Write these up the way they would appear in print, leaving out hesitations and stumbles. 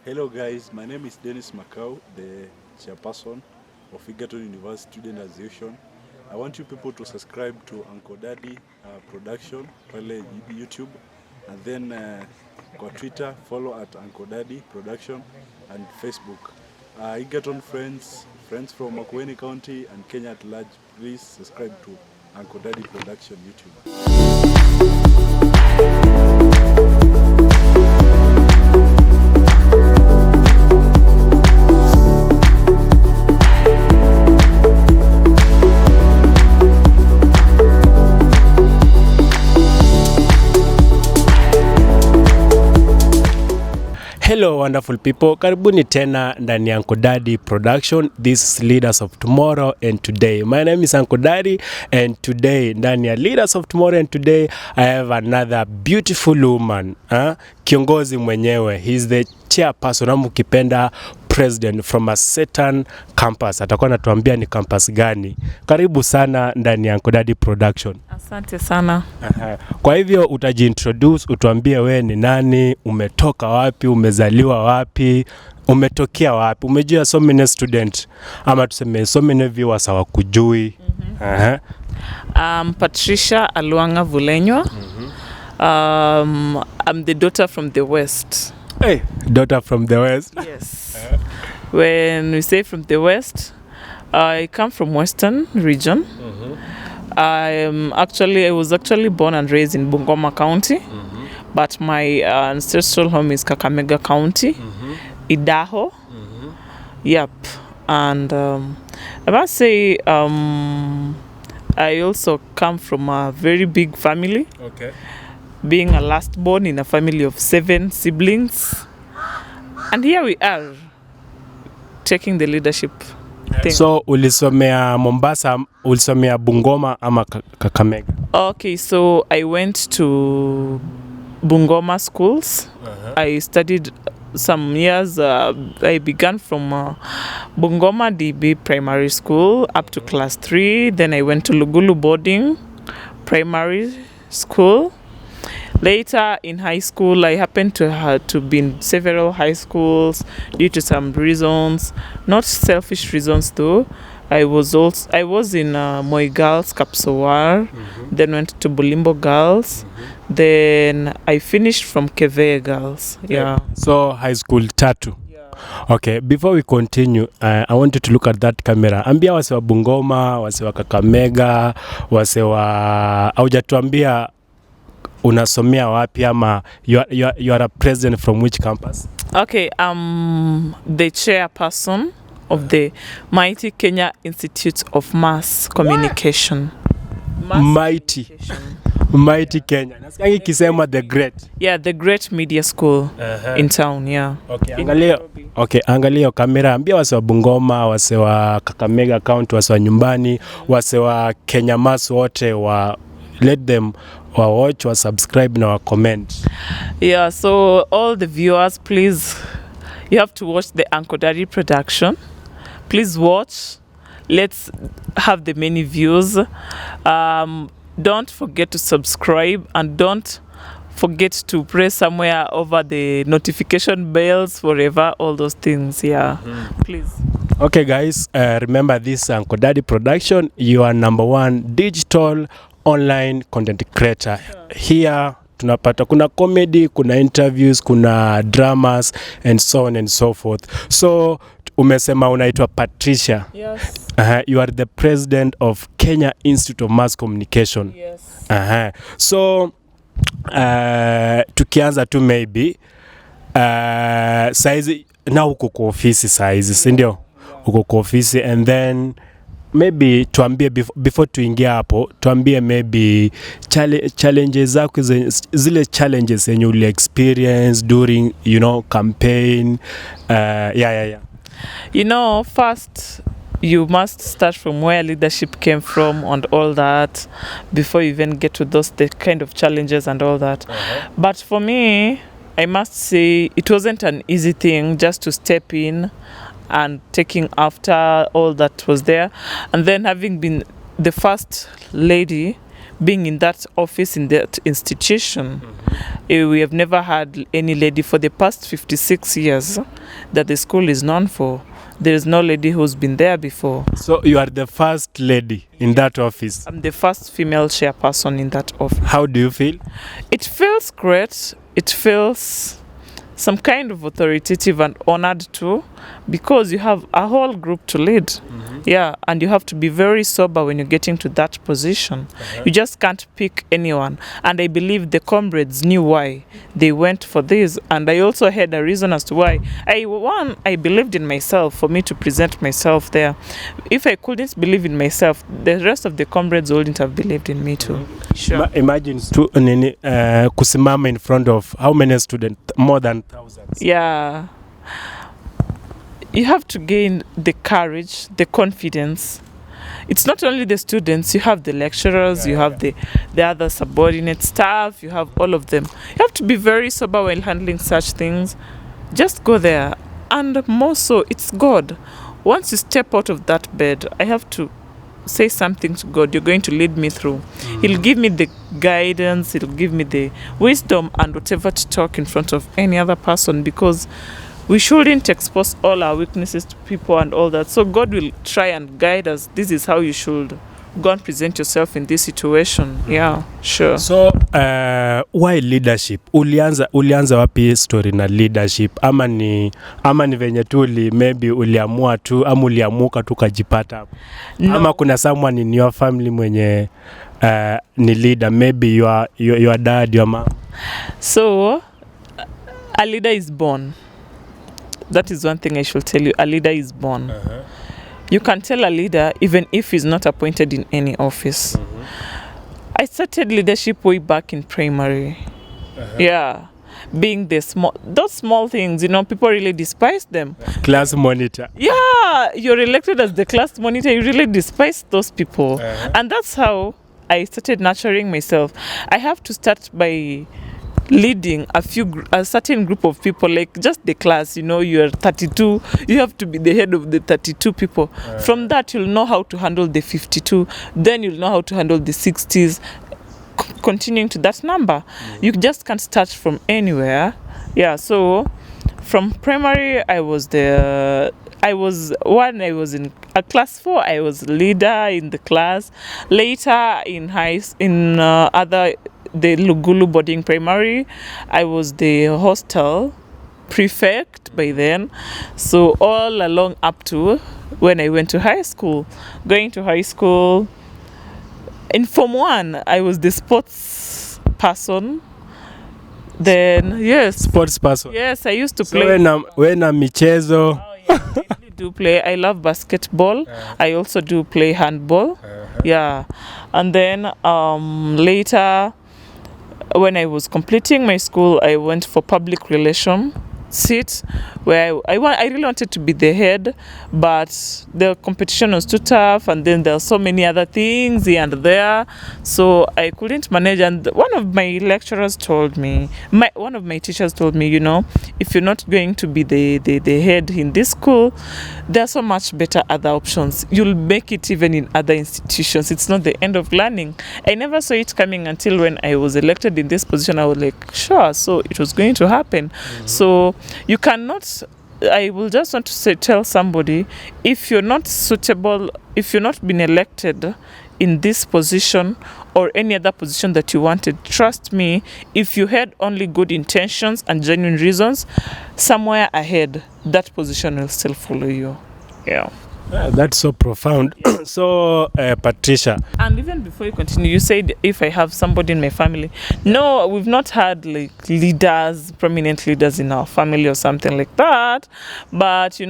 Hello guys, my name is Dennis Makau, the Chairperson of Egerton University Student Association. I want you people to subscribe to ANKODADDY Production pale YouTube, and then kwa Twitter follow at ANKODADDY Production, and Facebook. Egerton friends from Makueni County and Kenya at large, please subscribe to ANKODADDY Production YouTube. Hello wonderful people, karibuni tena ndani ya ANKODADDY Production. This is Leaders of Tomorrow and Today. My name is ANKODADDY, and today ndani ya Leaders of Tomorrow and Today I have another beautiful woman. Kiongozi mwenyewe, he's the chairperson ama ukipenda president from a certain campus. Atakuwa anatuambia ni campus gani. Karibu sana ndani ya ANKODADDY Production. Asante sana. Kwa hivyo utajiintroduce, utuambie we ni nani, umetoka wapi, umezaliwa wapi, umetokea wapi. Umejua so many student ama tuseme so many viewers hawakujui. Patricial Alwang'A Vulenywa. I'm the daughter from the West. Hey, daughter from the West. Yes. When we say from the West, I come from Western region. I was actually born and raised in Bungoma County, but my ancestral home is Kakamega County, Idaho. Yep. And I must say, I also come from a very big family. Okay. Being a last born in a family of 7 siblings. And here we are, taking the leadership thing. So ulisomea Mombasa, ulisomea Bungoma ama Kakamega? Okay, so I went to Bungoma schools. I studied some years. I began from Bungoma DB Primary School up to class 3. Then I went to Lugulu Boarding Primary School. Later in high school, I happened to be in several high schools due to some reasons, not selfish reasons though. I was in Moi Girls Kapsowar, then went to Bulimbo Girls, then I finished from Kevee Girls. Yeah. So high school tatu. Yeah. Okay, before we continue, I want you to look at that camera. Ambia wase wa Bungoma, wase wa Kakamega, wase wa haujatuambia unasomea wapi ama you are a president from which campus? Okay, the chairperson of the Mighty Kenya Institute of Mass Communication. Mighty Kenya. Nasikia kisema the great. Yeah, the great media school in town, yeah. Okay, angalia kamera. Ambia wase wa Bungoma, wase wa Kakamega County, wase wa nyumbani, wase wa Kenya Mass wote let them watch or subscribe na comment. Yeah, so all the viewers, please, you have to watch the ANKODADDY Production. Please watch. Let's have the many views. Don't forget to subscribe, and don't forget to press somewhere over the notification bells forever, all those things. Yeah. Please. Okay guys, remember this ANKODADDY Production, you are #1 digital online content creator. Here tunapata kuna comedy, kuna interviews, kuna dramas and so on and so forth. So umesema unaitwa Patricia. Yes. You are the president of Kenya Institute of Mass Communication. Yes. So tukianza tu maybe saizi na uko kwa ofisi saizi, si ndio? Uko kwa ofisi, and then maybe tuambie before tuingia hapo, tuambie maybe challenges zako, zile challenges yenye uli experience during campaign. Yeah. First you must start from where leadership came from and all that before you even get to the kind of challenges and all that. But for me, I must say it wasn't an easy thing just to step in and taking after all that was there, and then having been the first lady being in that office, in that institution. We have never had any lady for the past 56 years that the school is known for. There is no lady who's been there before. So you are the first lady in that office. I'm the first female chairperson in that office. How do you feel? It feels great. It feels some kind of authoritative and honored too, because you have a whole group to lead. Yeah, and you have to be very sober when you're getting to that position. You just can't pick anyone. And I believe the comrades knew why they went for this. And I also had a reason as to why. I believed in myself for me to present myself there. If I couldn't believe in myself, the rest of the comrades wouldn't have believed in me too. Sure. Imagine kusimama in front of how many students? More than thousands. Yeah. You have to gain the courage, the confidence. It's not only the students, you have the lecturers, you have the other subordinate staff, you have all of them. You have to be very sober while handling such things. Just go there. And more so, it's God. Once you step out of that bed, I have to say something to God. You're going to lead me through. He'll give me the guidance, he'll give me the wisdom and whatever to talk in front of any other person, because we shouldn't expose all our weaknesses to people and all that. So God will try and guide us. This is how you should go and present yourself in this situation. Yeah, sure. So why leadership? Ulianza wapi story na leadership? Ama ni venye tu maybe uliamua tu, ama uliamuka tu kajipata hapo? No. Ama kuna someone in your family mwenye ni leader, maybe your dad, your mom? So a leader is born. That is one thing I should tell you. A leader is born. You can tell a leader even if he's not appointed in any office. I started leadership way back in primary. Yeah. Being those small things, people really despise them. Class monitor. Yeah, you're elected as the class monitor. You really despise those people. And that's how I started nurturing myself. I have to start by leading a certain group of people, like just the class. You're 32, you have to be the head of the 32 people. From that, you'll know how to handle the 52, then you'll know how to handle the 60s, continuing to that number. You just can't start from anywhere. Yeah, so from primary, I was in class 4, I was leader in the class. Later the Lugulu boarding primary, I was the hostel prefect by then. So all along up to when I went to high school. Going to high school, in Form 1, I was the sports person. Then, yes. Sports person? Yes, I used to so play. when I'm michezo? Oh, yeah, I do play. I love basketball. I also do play handball. Yeah. And then later, when I was completing my school, I went for public relations seat where I really wanted to be the head, but the competition was too tough, and then there are so many other things here and there, so I couldn't manage. And one of my lecturers told me, one of my teachers told me, if you're not going to be the head in this school, there are so much better other options. You'll make it even in other institutions. It's not the end of learning. I never saw it coming until when I was elected in this position. I was like, sure, so it was going to happen. So you cannot, I will just want to tell somebody, if you're not suitable, if you're not been elected in this position or any other position that you wanted, trust me, if you had only good intentions and genuine reasons, somewhere ahead, that position will still follow you. Yeah. That's so profound. So, Patricia. And even before you continue, you said if I have somebody in my family. No, we've not had like leaders, prominent leaders in our family or something like that. But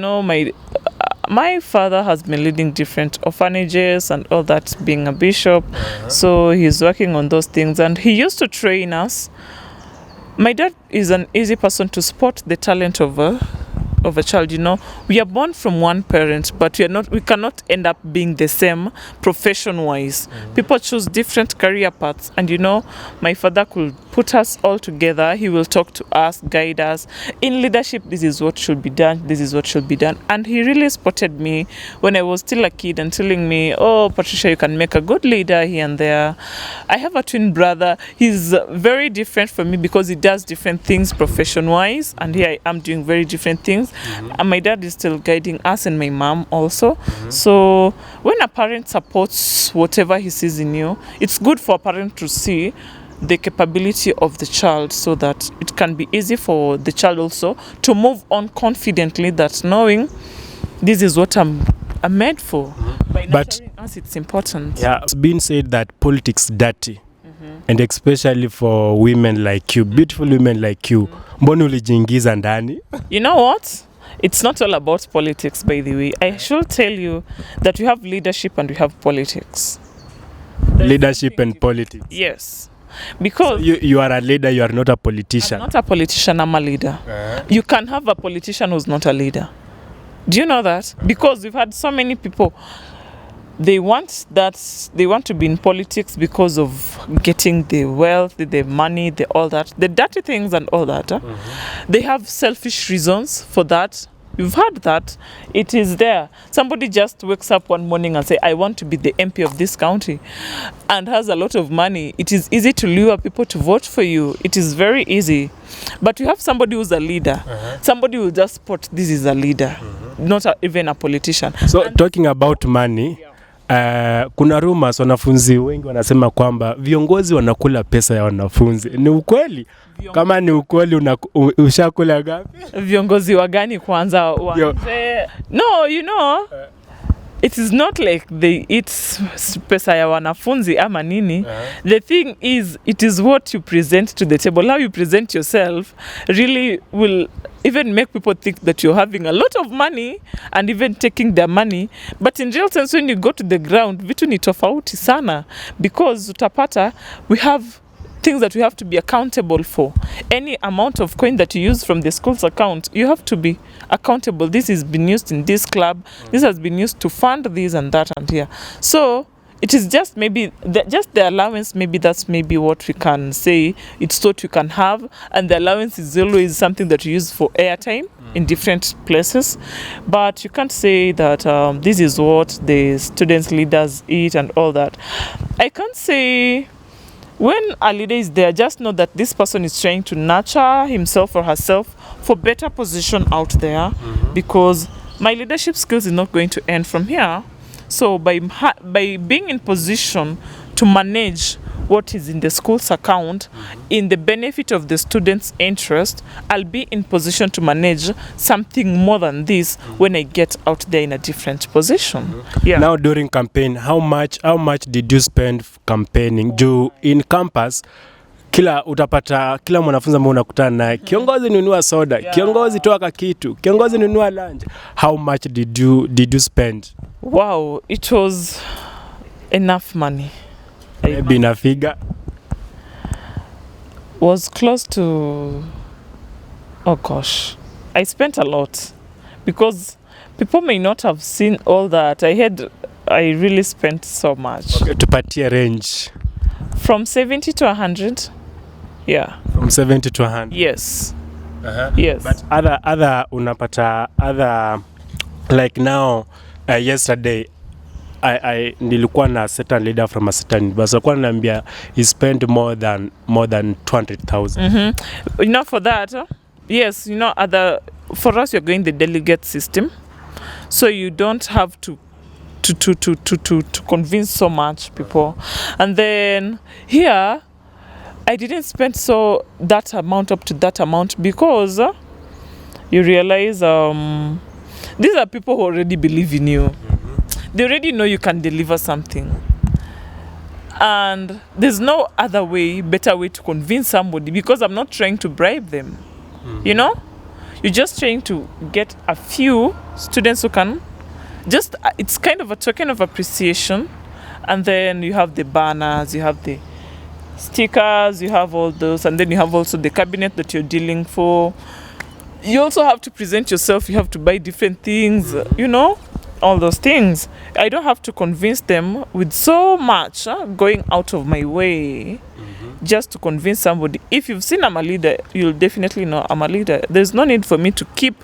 my father has been leading different orphanages and all that, being a bishop. So he's working on those things, and he used to train us. My dad is an easy person to spot the talent of a child. We are born from one parent, but we cannot end up being the same profession wise. People choose different career paths, and my father could put us all together. He will talk to us, guide us. In leadership, this is what should be done, this is what should be done. And he really spotted me when I was still a kid and telling me, oh, Patricia, you can make a good leader here and there. I have a twin brother. He's very different from me because he does different things profession-wise, and here I am doing very different things. And my dad is still guiding us, and my mom also. So when a parent supports whatever he sees in you, it's good for a parent to see the capability of the child so that it can be easy for the child also to move on confidently, that knowing this is what I'm made for. By nurturing us, it's important. Yeah, it's been said that politics dirty. And especially for women like you, beautiful women like you. Mbona ulijiingiza ndani? You know what? It's not all about politics, by the way. I should tell you that we have leadership and we have politics. Leadership and politics. Yes. Because so you are a leader, you are not a politician. I'm not a politician, I'm a leader. You can have a politician who's not a leader. Do you know that? Because we've had so many people, they want to be in politics because of getting the wealth, the money, all that, the dirty things and all that. They have selfish reasons for that. You've heard that. It is there. Somebody just wakes up one morning and say, I want to be the MP of this county, and has a lot of money. It is easy to lure people to vote for you. It is very easy. But you have somebody who's a leader. Somebody who just spot this is a leader, not even a politician. So talking about money, kuna rumors wanafunzi wengi wanasema kwamba viongozi wanakula pesa ya wanafunzi. Ni ukweli? Kama ni ukweli, ushakula gapi? Viongozi wa gani kwanza? No, you know, it is not like they eat pesa ya wanafunzi ama nini. The thing is, it is what you present to the table. How you present yourself really will even make people think that you're having a lot of money and even taking their money. But in real sense, when you go to the ground, vitu ni tofauti sana. Because utapata, we have things that we have to be accountable for. Any amount of coin that you use from the school's account, you have to be accountable. This has been used in this club. This has been used to fund this and that and here. So it is just maybe just the allowance. Maybe that's maybe what we can say. It's what you can have, and the allowance is always something that you use for airtime in different places. But you can't say that this is what the students' leaders eat and all that. I can't say. When a leader is there, just know that this person is trying to nurture himself or herself for better position out there, because my leadership skills is not going to end from here. So by being in position to manage what is in the school's account in the benefit of the students' interest, I'll be in position to manage something more than this when I get out there in a different position. Yeah. Now during campaign, how much did you spend campaigning? In campus, utapata kila mwanafunzi ambao unakutana naye, kiongozi nunua soda, kiongozi toa kitu, kiongozi nunua lunch. How much did you spend? Wow, it was enough money. Maybe in a figure? Was close to, oh gosh, I spent a lot, because people may not have seen all that. I really spent so much. Okay, tupatie range. From 70 to 100. Yeah. From 70 to 100? Yes. Yes. But other unapata other, like now, yesterday, I nilikuwa na certain leader from a certain university. Alikuwa ananiambia he spent more than 200,000. You know, for that, yes, you know, for us, you're going the delegate system, so you don't have to convince so much people. And then here, I didn't spend that amount up to that amount, because you realize these are people who already believe in you. They already know you can deliver something. And there's no better way to convince somebody, because I'm not trying to bribe them. You know? You're just trying to get a few students who can it's kind of a token of appreciation. And then you have the banners, you have the stickers, you have all those, and then you have also the cabinet that you're dealing for. You also have to present yourself, you have to buy different things, you know? All those things. I don't have to convince them with so much going out of my way just to convince somebody. If you've seen I'm a leader, you'll definitely know I'm a leader. There's no need for me to keep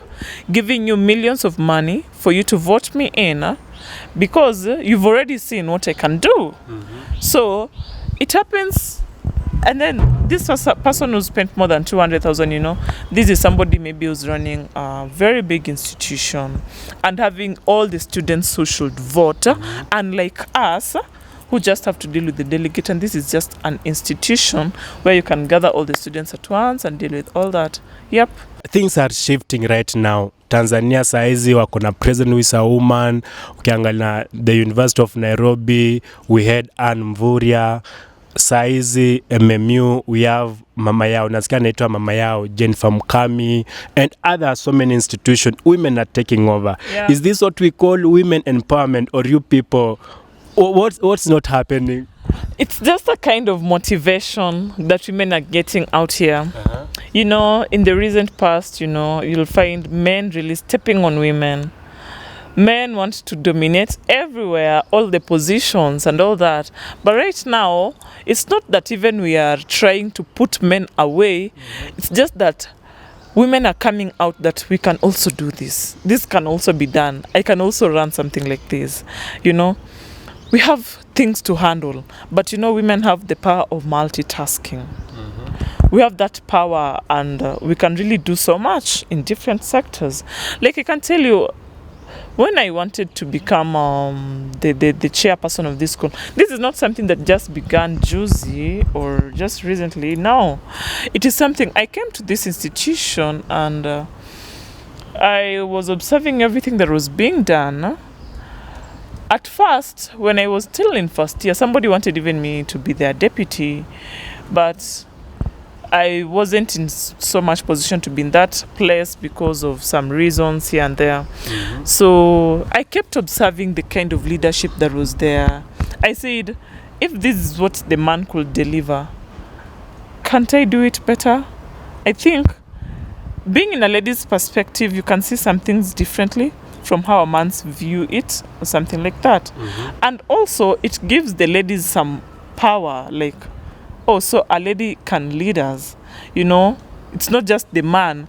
giving you millions of money for you to vote me in, because you've already seen what I can do. So it happens. And then this was a person who spent more than 200,000, this is somebody maybe who's running a very big institution and having all the students who should vote, unlike us, who just have to deal with the delegate. And this is just an institution where you can gather all the students at once and deal with all that. Yep. Things are shifting right now. Tanzania saizi wako na president who is a woman. Ukiangalia the University of Nairobi, we had Ann Mvurya. Saizi MMU, we have mama yao, nasikia naitwa mama yao, Jennifer Mkami, and other so many institutions. Women are taking over. Yeah. Is this what we call women empowerment, or you people, what's not happening? It's just a kind of motivation that women are getting out here. In the recent past, you'll find men really stepping on women. Men want to dominate everywhere, all the positions and all that. But right now, it's not that even we are trying to put men away. It's just that women are coming out that we can also do this. This can also be done. I can also run something like this. We have things to handle. But women have the power of multitasking. We have that power, and we can really do so much in different sectors. Like I can tell you, when I wanted to become the chairperson of this school, this is not something that just began juicy or just recently. No, it is something, I came to this institution and I was observing everything that was being done. At first, when I was still in first year, somebody wanted even me to be their deputy, but I wasn't in so much position to be in that place because of some reasons here and there. So I kept observing the kind of leadership that was there. I said, if this is what the man could deliver, can't I do it better? I think being in a lady's perspective, you can see some things differently from how a man's view it, or something like that. And also it gives the ladies some power, like, oh, so a lady can lead us, It's not just the man.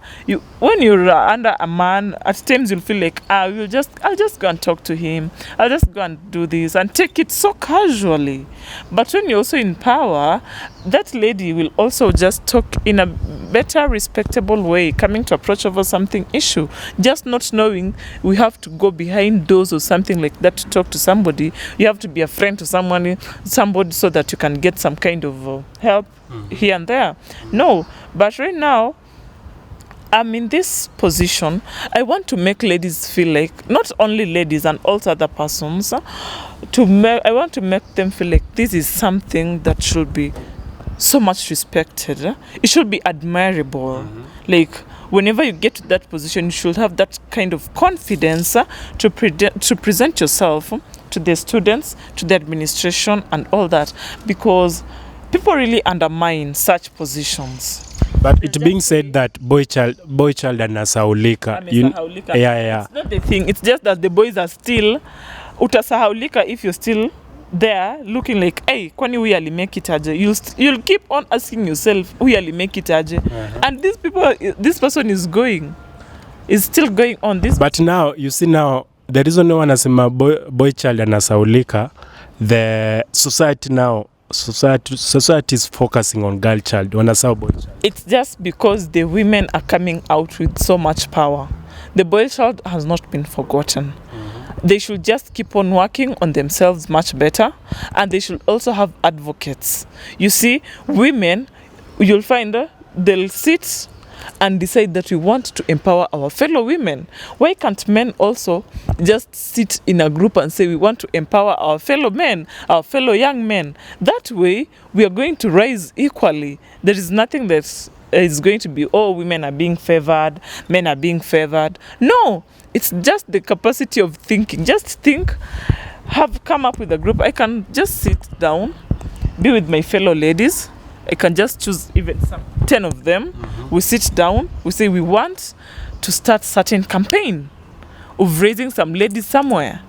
When you're under a man, at times you'll feel like, I'll just go and talk to him. I'll just go and do this and take it so casually. But when you're also in power, that lady will also just talk in a better, respectable way, coming to approach over something issue. Just not knowing we have to go behind doors or something like that to talk to somebody. You have to be a friend to somebody so that you can get some kind of help here and there. No, but right now, I'm in this position. I want to make ladies feel like, not only ladies and also other persons, I want to make them feel like this is something that should be so much respected. It should be admirable. Like, whenever you get to that position, you should have that kind of confidence to present yourself to the students, to the administration and all that, because people really undermine such positions. But it being said that boy child anasahaulika. Yeah. It's not the thing. It's just that the boys are still utasahaulika if you're still there looking like, hey, kwani huyu alimake it aje? You'll keep on asking yourself, huyu alimake it aje? And this person is still going on this. But now, you see now, the reason no one anasema boy child anasahaulika, the society now, society is focusing on girl child. It's just because the women are coming out with so much power. The boy child has not been forgotten. They should just keep on working on themselves much better, and they should also have advocates. You see, women, you'll find they'll sit and decide that we want to empower our fellow women. Why can't men also just sit in a group and say we want to empower our fellow men, our fellow young men? That way, we are going to rise equally. There is nothing that is going to be, oh, women are being favored, men are being favored. No, it's just the capacity of thinking. Just think, have come up with a group. I can just sit down, be with my fellow ladies. I can just choose even some 10 of them. We sit down, we say we want to start certain campaign of raising some ladies somewhere.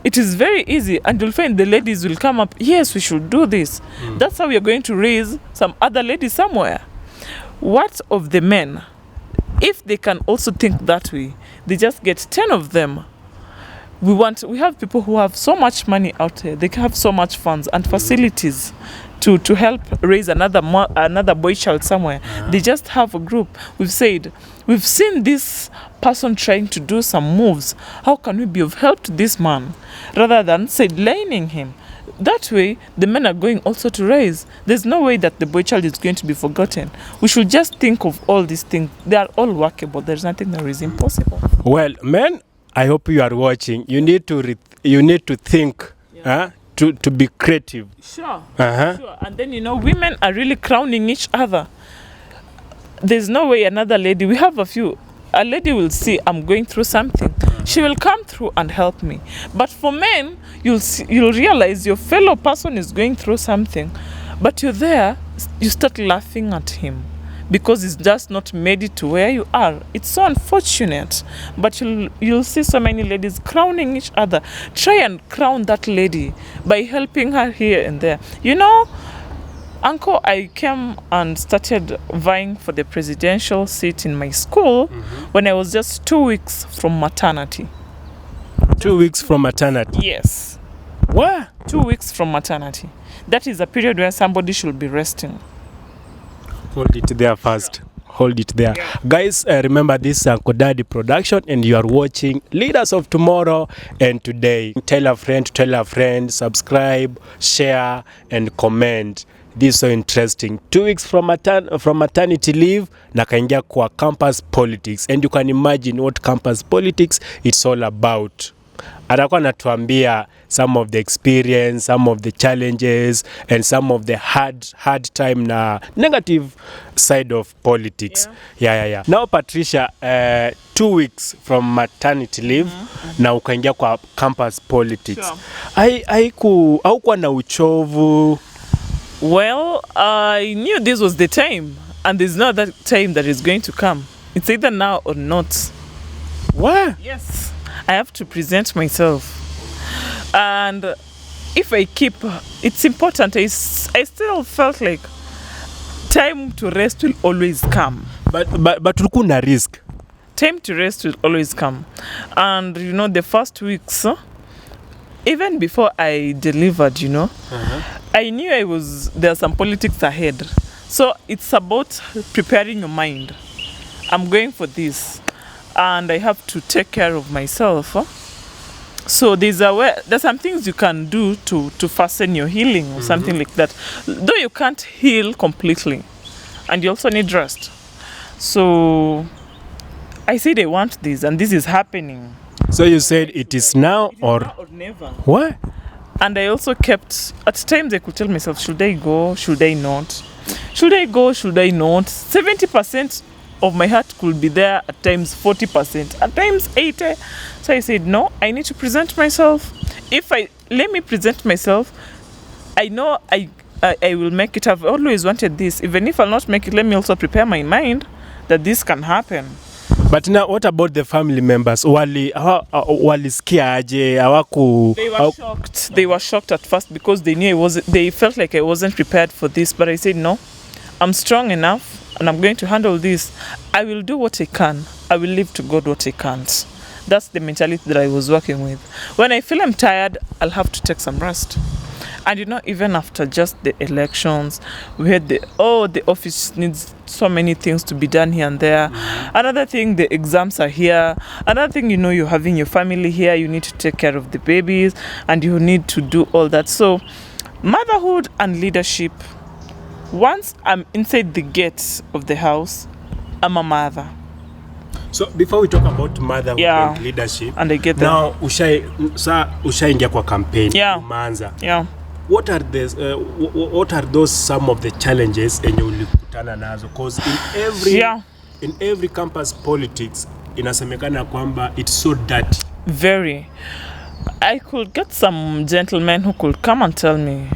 it is very easy, and you'll find the ladies will come up, yes, we should do this. That's how we are going to raise some other ladies somewhere. What of the men? If they can also think that way, they just get 10 of them. We have people who have so much money out there. They have so much funds and facilities to help raise another boy child somewhere. They just have a group. We've said, we've seen this person trying to do some moves. How can we be of help to this man? Rather than sidelining him. That way, the men are going also to raise. There's no way that the boy child is going to be forgotten. We should just think of all these things. They are all workable. There's nothing that is impossible. Well, men, I hope you are watching. You need to think, to be creative. Sure. Sure. And then, women are really crowning each other. There's no way another lady, we have a lady will see I'm going through something. She will come through and help me. But for men, you'll realize your fellow person is going through something, but you're there, you start laughing at him because he's just not made it to where you are. It's so unfortunate. But you'll see so many ladies crowning each other. Try and crown that lady by helping her here and there. Uncle, I came and started vying for the presidential seat in my school when I was just 2 weeks from maternity. 2 weeks from maternity? Yes. What? 2 weeks from maternity. That is a period where somebody should be resting. Hold it there first. Hold it there. Yeah. Guys, remember this is ANKODADDY Production and you are watching Leaders of Tomorrow and Today. Tell a friend, subscribe, share and comment. This is so interesting. 2 weeks from maternity leave, na kaingia kwa campus politics. And you can imagine what campus politics it's all about. Atakuwa natuambia some of the experience, some of the challenges, and some of the hard time na negative side of politics. Yeah. Now, Patricia, 2 weeks from maternity leave, na ukaingia kwa campus politics. Sure. Haukuwa na uchovu? Well, I knew this was the time, and there's not that time that is going to come. It's either now or not. What? Yes, I have to present myself. And if I keep, it's important. I still felt like time to rest will always come. But ulikuwa na risk. Time to rest will always come. And the first weeks, even before I delivered, I knew there are some politics ahead. So it's about preparing your mind. I'm going for this. And I have to take care of myself. So there's some things you can do to fasten your healing or something like that. Though you can't heal completely. And you also need rest. So I said I want this and this is happening. So you said it is now or never. What? And I also kept, at times I could tell myself, should I go, should I not? Should I go, should I not? 70% of my heart could be there, at times 40%, at times 80%. So I said, no, I need to present myself. Let me present myself, I know I will make it. I've always wanted this. Even if I'll not make it, let me also prepare my mind that this can happen. But now, what about the family members? Walisikia aje? They were shocked. They were shocked at first because they knew they felt like I wasn't prepared for this. But I said, no, I'm strong enough and I'm going to handle this. I will do what I can. I will leave to God what I can't. That's the mentality that I was working with. When I feel I'm tired, I'll have to take some rest. And even after just the elections, we had the office needs so many things to be done here and there. Another thing, the exams are here. Another thing, you're having your family here. You need to take care of the babies and you need to do all that. So motherhood and leadership, once I'm inside the gates of the house, I'm a mother. So before we talk about motherhood and leadership, and I get that. Now ushaingia kwa campaign, umeanza. Yeah. What are those some of the challenges enye ulikutana nazo? Because in every campus politics inasemekana kwamba it's so dirty. Very. I could get some gentlemen who could come and tell me,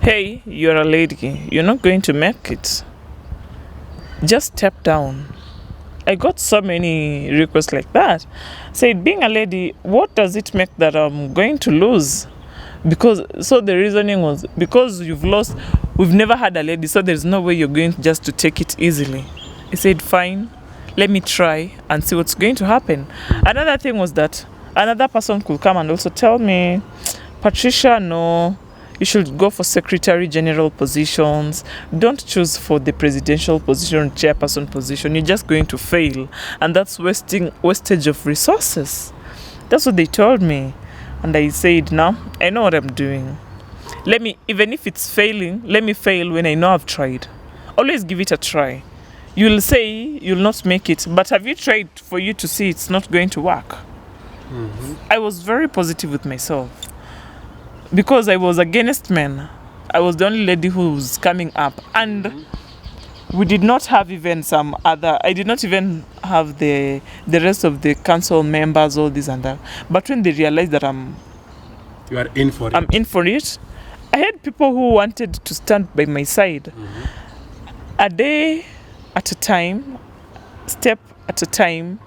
hey, you're a lady, you're not going to make it. Just step down. I got so many requests like that. Said, being a lady, what does it make that I'm going to lose? Because, so the reasoning was, because you've lost, we've never had a lady, so there's no way you're going just to take it easily. I said, fine, let me try and see what's going to happen. Another thing was that another person could come and also tell me, Patricia, no, you should go for secretary general positions. Don't choose for the presidential position, chairperson position. You're just going to fail. And that's wastage of resources. That's what they told me. And I said, no, I know what I'm doing. Let me, even if it's failing, let me fail when I know I've tried. Always give it a try. You'll say you'll not make it, but have you tried for you to see it's not going to work? I was very positive with myself because I was against men. I was the only lady who was coming up, and we did not have even some other, I did not even have the rest of the council members, all this and that. But when they realized that You are in for it. I'm in for it, I had people who wanted to stand by my side. A day at a time, step at a time,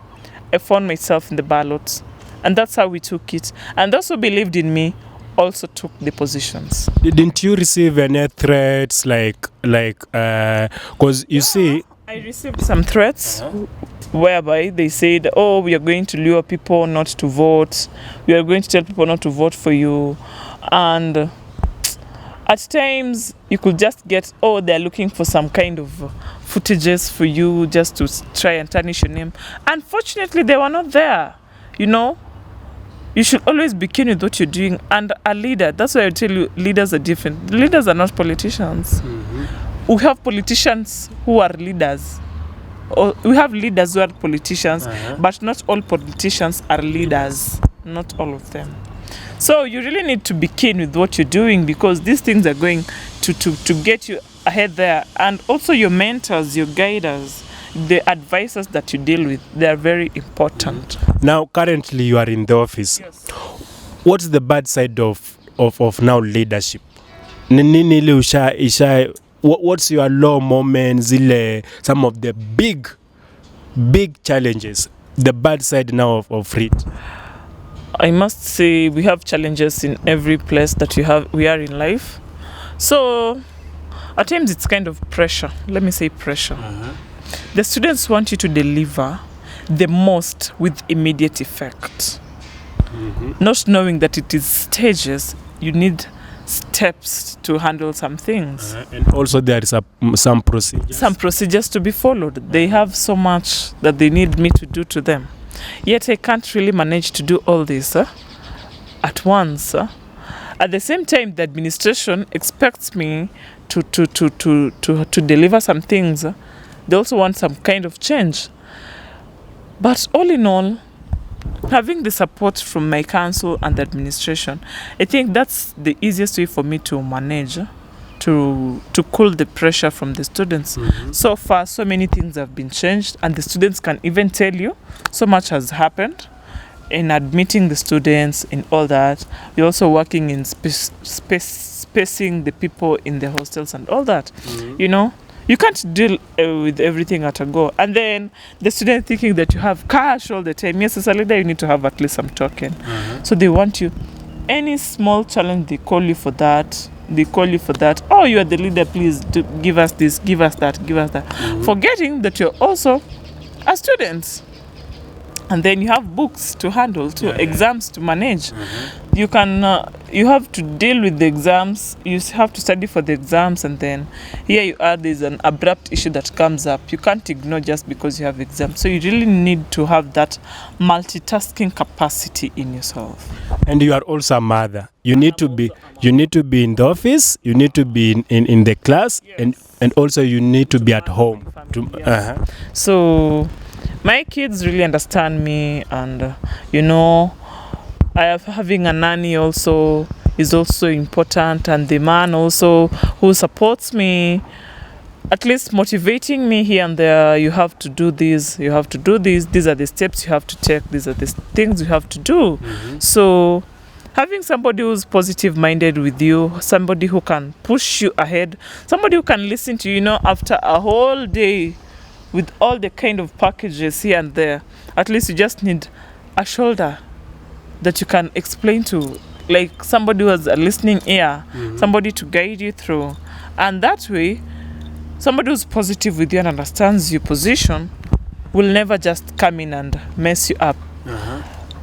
I found myself in the ballot. And that's how we took it. And those who believed in me also took the positions. Didn't you receive any threats because you see... I received some threats whereby they said, oh, we are going to lure people not to vote. We are going to tell people not to vote for you. And at times you could just get, oh, they're looking for some kind of footages for you just to try and tarnish your name. Unfortunately, they were not there. You know, you should always be keen with what you're doing. And a leader, that's why I tell you, leaders are different. Leaders are not politicians. We have politicians who are leaders. Or we have leaders who are politicians, but not all politicians are leaders. Not all of them. So you really need to be keen with what you're doing, because these things are going to get you ahead there. And also your mentors, your guiders, the advisors that you deal with, they are very important. Now, currently you are in the office. Yes. What's the bad side of now leadership? Nini ile what's your low moments, some of the big challenges, the bad side now of it? I must say we have challenges in every place that we are in life. So at times it's kind of pressure. Let me say pressure. The students want you to deliver the most with immediate effect. Not knowing that it is stages, you need steps to handle some things. And also there is some procedures. Some procedures to be followed. They have so much that they need me to do to them. Yet I can't really manage to do all this at once. At the same time, the administration expects me to deliver some things. They also want some kind of change. But all in all, having the support from my council and the administration, I think that's the easiest way for me to manage, to cool the pressure from the students. So far, so many things have been changed, and the students can even tell you so much has happened in admitting the students and all that. We're also working in spacing the people in the hostels and all that. You know, you can't deal with everything at a go. And then the student thinking that you have cash all the time. Yes, as a leader, you need to have at least some token. So they want you. Any small challenge, they call you for that. They call you for that. Oh, you are the leader, please give us this, give us that, give us that. Forgetting that you're also a student. And then you have books to handle too, exams to manage. You have to deal with the exams. You have to study for the exams, and then here you are, there's an abrupt issue that comes up. You can't ignore just because you have exams. So you really need to have that multitasking capacity in yourself. And you are also a mother. You need to be in the office, you need to be in the class, and also you need to be at home. So my kids really understand me, and you know, having a nanny also is also important, and the man also who supports me, at least motivating me here and there. You have to do this, you have to do this, these are the steps you have to take, these are the things you have to do. So having somebody who's positive minded with you, somebody who can push you ahead, somebody who can listen to you, after a whole day with all the kind of packages here and there. At least you just need a shoulder that you can explain to, like somebody who has a listening ear, somebody to guide you through. And that way, somebody who's positive with you and understands your position will never just come in and mess you up.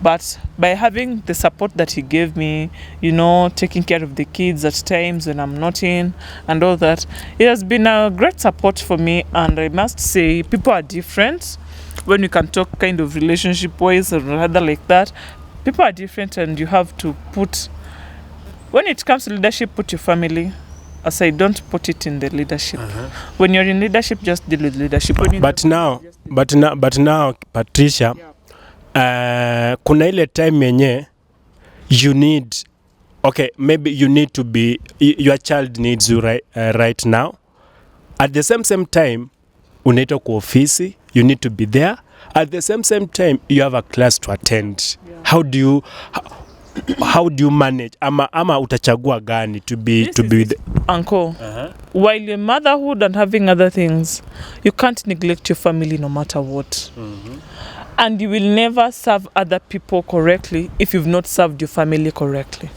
But by having the support that he gave me, you know, taking care of the kids at times when I'm not in and all that, it has been a great support for me. And I must say, people are different. When you can talk kind of relationship-wise or rather like that, people are different, and you have to put, when it comes to leadership, put your family aside. Don't put it in the leadership. When you're in leadership, just deal with leadership. But now, Patricia, kuna ile time yenye you need, okay, maybe you need to be, your child needs you right now. At the same time, unaitwa kwa ofisi, you need to be there. At the same time, you have a class to attend. Yeah. How do you manage? Ama utachagua gani to be with uncle? While your motherhood and having other things, you can't neglect your family no matter what. And you will never serve other people correctly if you've not served your family correctly.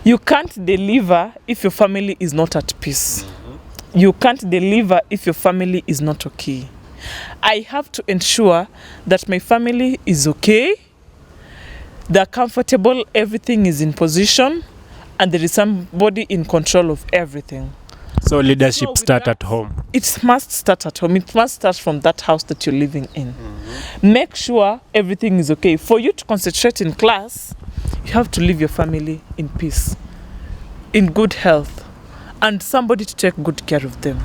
You can't deliver if your family is not at peace. You can't deliver if your family is not okay. I have to ensure that my family is okay, they're comfortable, everything is in position, and there is somebody in control of everything. So leadership starts at home. It must start at home. It must start from that house that you're living in. Make sure everything is okay. For you to concentrate in class, you have to leave your family in peace, in good health, and somebody to take good care of them.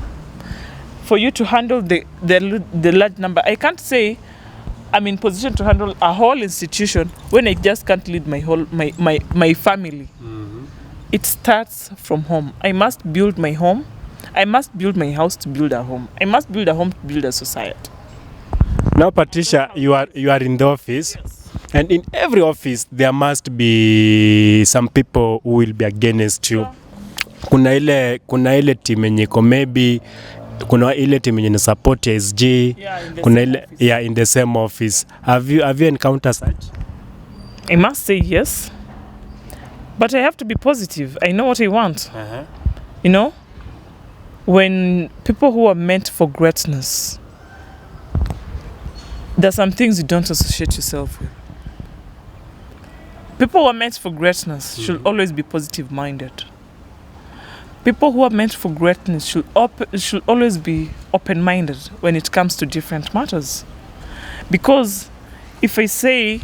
For you to handle the large number, I can't say I'm in position to handle a whole institution when I just can't lead my whole my family. It starts from home. I must build my home. I must build my house to build a home. I must build a home to build a society. Now, Patricia, you are in the office, yes. And in every office there must be some people who will be against you. Kuna ile team yenye maybe kuna ile team yenye support SG, kuna ile in the same office. Have you encountered such? I must say yes. But I have to be positive. I know what I want. You know, when people who are meant for greatness, there's some things you don't associate yourself with. People who are meant for greatness should always be positive-minded. People who are meant for greatness should always be open-minded when it comes to different matters. Because if I say,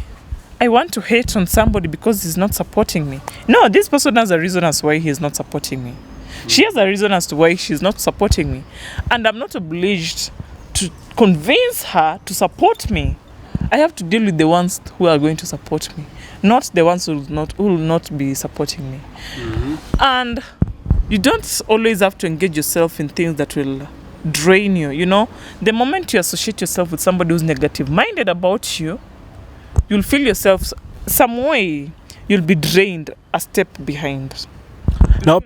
I want to hate on somebody because he's not supporting me. No, this person has a reason as to why he's not supporting me. She has a reason as to why she's not supporting me. And I'm not obliged to convince her to support me. I have to deal with the ones who are going to support me, not the ones who will not be supporting me. And you don't always have to engage yourself in things that will drain you. You know, the moment you associate yourself with somebody who's negative-minded about you, you'll feel yourself some way, you'll be drained a step behind. Now,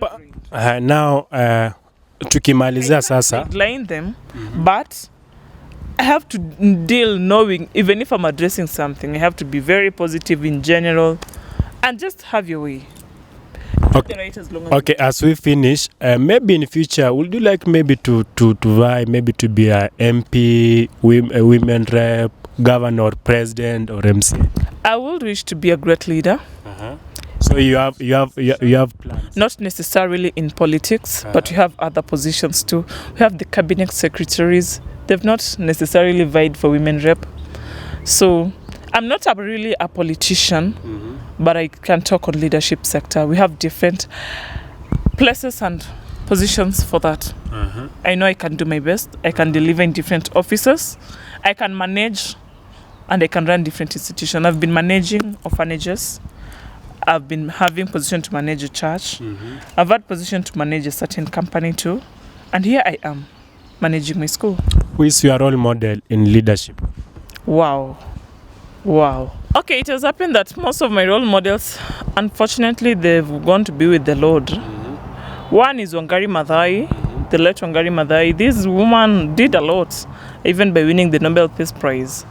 tukimalizia sasa. I line them, but I have to deal knowing, even if I'm addressing something, I have to be very positive in general and just have your way. Okay, as we finish, maybe in future, would you like maybe to vie, maybe to be a MP, a women rep, governor, president, or MC? I would wish to be a great leader. So you have plans? Not necessarily in politics, but we have other positions too. We have the cabinet secretaries. They've not necessarily vied for women rep. So I'm not really a politician, but I can talk on leadership sector. We have different places and positions for that. I know I can do my best. I can deliver in different offices. I can manage and I can run different institutions. I've been managing orphanages. I've been having position to manage a church. I've had position to manage a certain company too. And here I am, managing my school. Who is your role model in leadership? Wow. Okay, it has happened that most of my role models, unfortunately, they've gone to be with the Lord. One is Wangari MATHAI. the late Wangari MATHAI. This woman did a lot, even by winning the Nobel Peace Prize.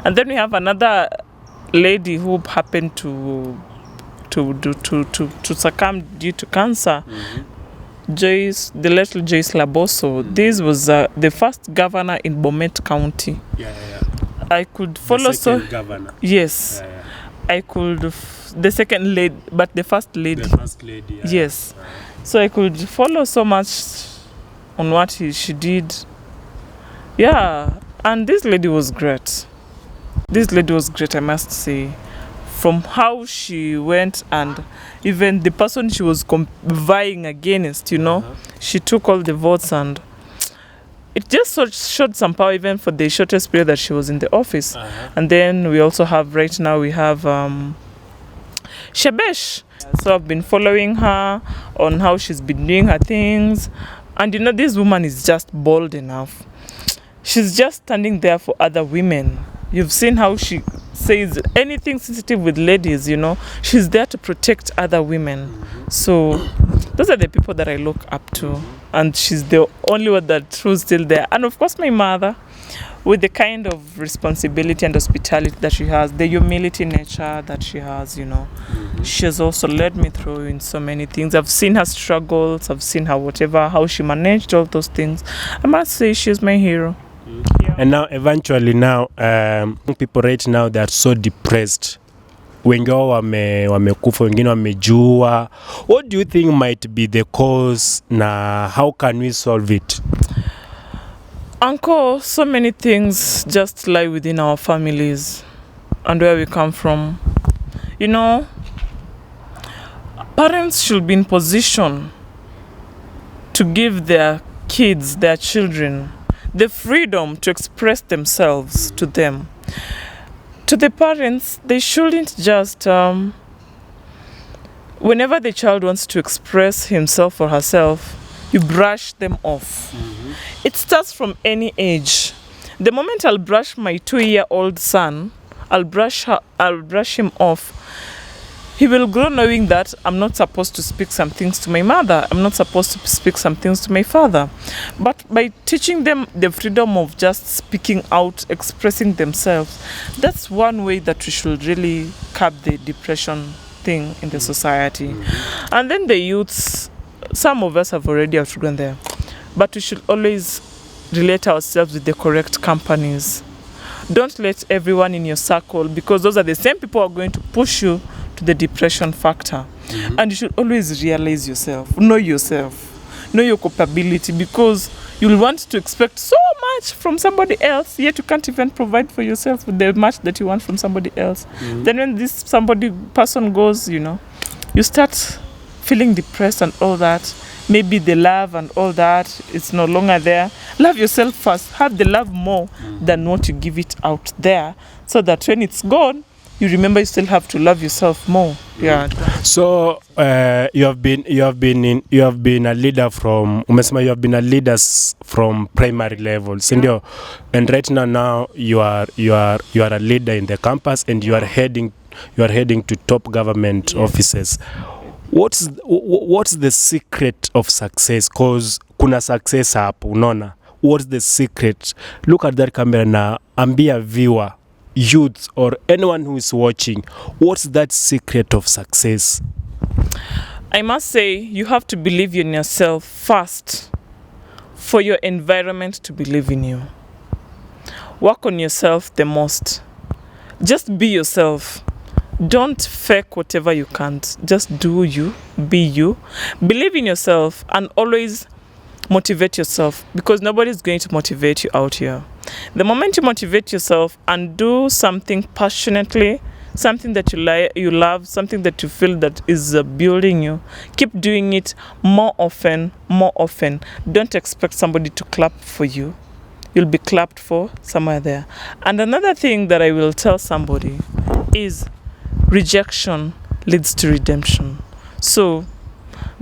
And then we have another lady who happened to succumb due to cancer. JOYCE, the little JOYCE LABOSO. This was the first governor in Bomet County. I could follow governor. Yes. I could the second lady, but the first lady. The first lady. Yes. So I could follow so much on what she did. Yeah, and this lady was great. This lady was great, I must say. From how she went, and even the person she was vying against, she took all the votes, and it just showed some power even for the shortest period that she was in the office. And then we also have, right now, we have SHEBESH. So I've been following her on how she's been doing her things. And this woman is just bold enough. She's just standing there for other women. You've seen how she says anything sensitive with ladies, she's there to protect other women. So those are the people that I look up to. And she's the only one who's still there. And of course, my mother, with the kind of responsibility and hospitality that she has, the humility nature that she has, she has also led me through in so many things. I've seen her struggles, I've seen her how she managed all those things. I must say she's my hero. And now, eventually now, people right now, they are so depressed. Wengi wao wamekufa, wengine wamejua. What do you think might be the cause, na how can we solve it? Uncle, so many things just lie within our families and where we come from. Parents should be in position to give their kids, their children, the freedom to express themselves to them. To the parents, they shouldn't just, whenever the child wants to express himself or herself, you brush them off. It starts from any age. The moment I'll brush my 2-year-old son, I'll brush him off. He will grow knowing that I'm not supposed to speak some things to my mother. I'm not supposed to speak some things to my father. But by teaching them the freedom of just speaking out, expressing themselves, that's one way that we should really curb the depression thing in the society. And then the youths, some of us have already outgrown there. But we should always relate ourselves with the correct companies. Don't let everyone in your circle, because those are the same people who are going to push you to the depression factor. And you should always realize yourself, know your capability, because you'll want to expect so much from somebody else, yet you can't even provide for yourself with the much that you want from somebody else. Then when this person goes, you start feeling depressed and all that. Maybe the love and all that is no longer there. Love yourself first. Have the love more than what you give it out there, so that when it's gone, you remember you still have to love yourself more. Yeah. So you have been a leader from you have been a leader from primary level, sindio? And right now you are a leader in the campus, and you are heading to top government offices. What's the secret of success? Cause kuna success hapo, unaona. What's the secret? Look at that camera na ambia viewer, youth, or anyone who is watching, what's that secret of success? I must say, you have to believe in yourself first for your environment to believe in you. Work on yourself the most. Just be yourself. Don't fake whatever you can't. Just do you, be you. Believe in yourself and always motivate yourself, because nobody's going to motivate you out here. The moment you motivate yourself and do something passionately, something that you love, something that you feel that is building you, keep doing it more often. Don't expect somebody to clap for you. You'll be clapped for somewhere there. And another thing that I will tell somebody is rejection leads to redemption. So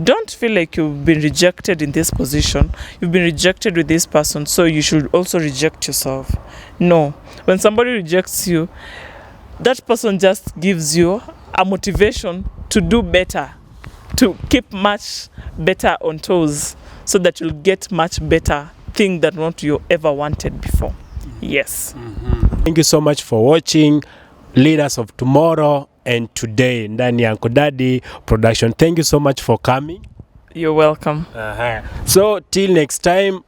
don't feel like you've been rejected in this position. You've been rejected with this person, so you should also reject yourself. No. When somebody rejects you, that person just gives you a motivation to do better, to keep much better on toes. so that you'll get much better thing than what you ever wanted before. Yes. Thank you so much for watching Leaders of Tomorrow and Today ndani ya ANKODADDY Production. Thank you so much for coming. You're welcome. So till next time,